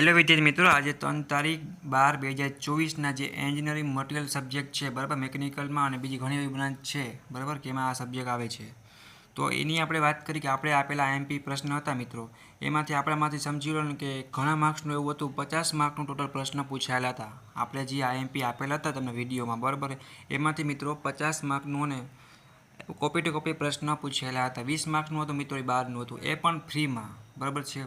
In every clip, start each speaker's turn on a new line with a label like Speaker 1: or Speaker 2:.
Speaker 1: Hello વિદ્યાર્થી મિત્રો, આજે 3 તારીખ 12/2024 જે એન્જિનિયરિંગ મટીરિયલ સબ્જેક્ટ છે બરાબર, મિકેનિકલમાં અને બીજી ઘણી એવી બ્રાન્ચ છે બરાબર કે એમાં આ સબ્જેક્ટ આવે છે. તો એની આપણે વાત કરી કે આપણે આપેલા આઈએમપી પ્રશ્ન હતા મિત્રો, એમાંથી આપણામાંથી સમજી લો ને કે ઘણા માર્ક્સનું એવું હતું, 50 માર્કનું ટોટલ પ્રશ્ન પૂછાયેલા હતા. આપણે જે આઈએમપી આપેલા હતા તમને વિડીયોમાં બરાબર, એમાંથી મિત્રો 50 માર્કનું અને કોપી ટુ કોપી પ્રશ્ન પૂછાયેલા હતા. 20 માર્કનું હતું મિત્રો, એ 12નું હતું, એ પણ ફ્રીમાં બરાબર છે.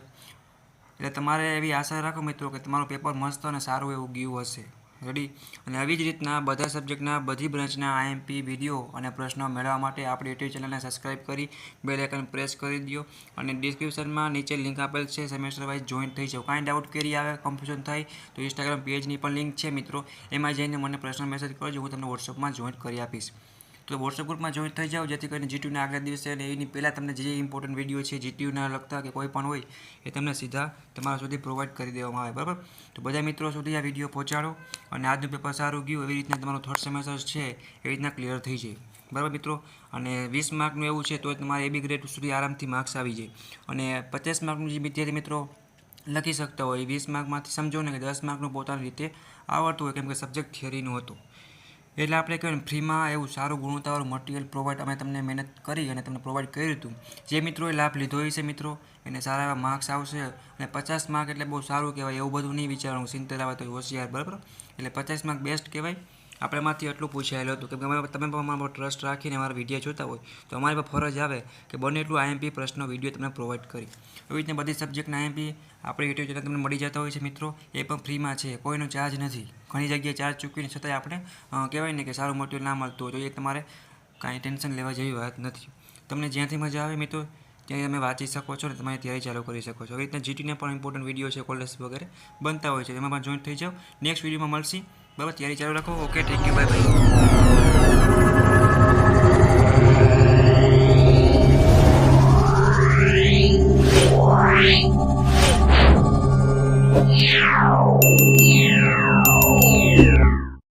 Speaker 1: એટલે તમારે એવી આશા રાખો મિત્રો કે તમારું પેપર મસ્ત અને સારું એવું ગયું હશે. રેડી. અને આવી જ રીતના બધા સબ્જેક્ટના બધી બ્રાન્ચના આઈએમપી વિડીયો અને પ્રશ્નો મેળવવા માટે આપણી યુટ્યુબ ચેનલને સબસ્ક્રાઈબ કરી બેલ આઇકન પ્રેસ કરી દો. અને ડિસ્ક્રિપ્શનમાં નીચે લિંક આપેલ છે, સેમેસ્ટર વાઇઝ જોઈન થઈ જાઓ. કાંઈ ડાઉટ કેરી આવે, કન્ફ્યુઝન થાય તો ઇન્સ્ટાગ્રામ પેજની પણ લિંક છે મિત્રો, એમાં જઈને મને પર્સનલ મેસેજ કરજો, હું તમને વોટ્સઅપમાં જોઈન કરી આપીશ. તો વોટ્સઅપ ગ્રુપમાં જોઈન થઈ જાઓ, જેથી કરીને જીટીયુના આગલા દિવસે અને એની પહેલાં તમને જે ઇમ્પોર્ટન્ટ વિડીયો છે જીટીયુના લગતા કે કોઈ પણ હોય એ તમને સીધા તમારા સુધી પ્રોવાઈડ કરી દેવામાં આવે બરાબર. તો બધા મિત્રો સુધી આ વિડીયો પહોંચાડો અને આજનું પેપર સારું ગયું એવી રીતના તમારું થર્ડ સેમેસ્ટર છે એવી રીતના ક્લિયર થઈ જાય બરાબર મિત્રો. અને 20 માર્કનું એવું છે તો તમારે એબી ગ્રેડ સુધી આરામથી માર્ક્સ આવી જાય. અને 50 માર્કનું જે વિદ્યાર્થી મિત્રો લખી શકતા હોય, 20 માર્કમાંથી સમજો ને કે 10 માર્કનું પોતાની રીતે આવડતું હોય, કેમ કે સબ્જેક્ટ થિયરીનું હતું. એટલે આપણે કહેવાય ને ફ્રીમાં એવું સારું ગુણવત્તાવાળું મટીરિયલ પ્રોવાઈડ અમે તમને મહેનત કરી અને તમને પ્રોવાઈડ કર્યું હતું. જે મિત્રોએ લાભ લીધો હોય છે મિત્રો, એને સારા એવા માર્ક્સ આવશે. અને 50 માર્ક એટલે બહુ સારું કહેવાય, એવું બધું નહીં વિચારવાનું 70 આવે તો હોશિયાર બરાબર. એટલે 50 માર્ક બેસ્ટ કહેવાય. આપણામાંથી એટલું પૂછાયેલું હતું કે તમે પણ અમારા પર ટ્રસ્ટ રાખીને અમારા વિડીયો જોતા હોય તો અમારી પર ફરજ આવે કે બને એટલું આઈએમપી પ્રશ્નો વિડીયો તમને પ્રોવાઈડ કરી. એવી રીતના બધી સબ્જેક્ટના આઈએમપી આપણી યુટ્યુબ ચેનલ તમને મળી જતા હોય છે મિત્રો, એ પણ ફ્રીમાં છે, કોઈનો ચાર્જ નથી. ઘણી જગ્યાએ ચાર્જ ચૂકવીને છતાંય આપણે કહેવાય ને કે સારું મટીરિયલ ના મળતું હોય તો એ તમારે કાંઈ ટેન્શન લેવા જેવી વાત નથી. તમને જ્યાંથી મજા આવે મિત્રો ત્યાં તમે વાંચી શકો છો ને તમારે તૈયારી ચાલુ કરી શકો છો. આવી રીતના જીટીને પણ ઇમ્પોર્ટન્ટ વિડીયો છે, કોલેજ વગેરે બનતા હોય છે, એમાં પણ જોઈન થઈ જાઓ. નેક્સ્ટ વિડીયોમાં મળશે બરાબર, તૈયારી ચાલુ રાખો. Okay, thank you, bye bye.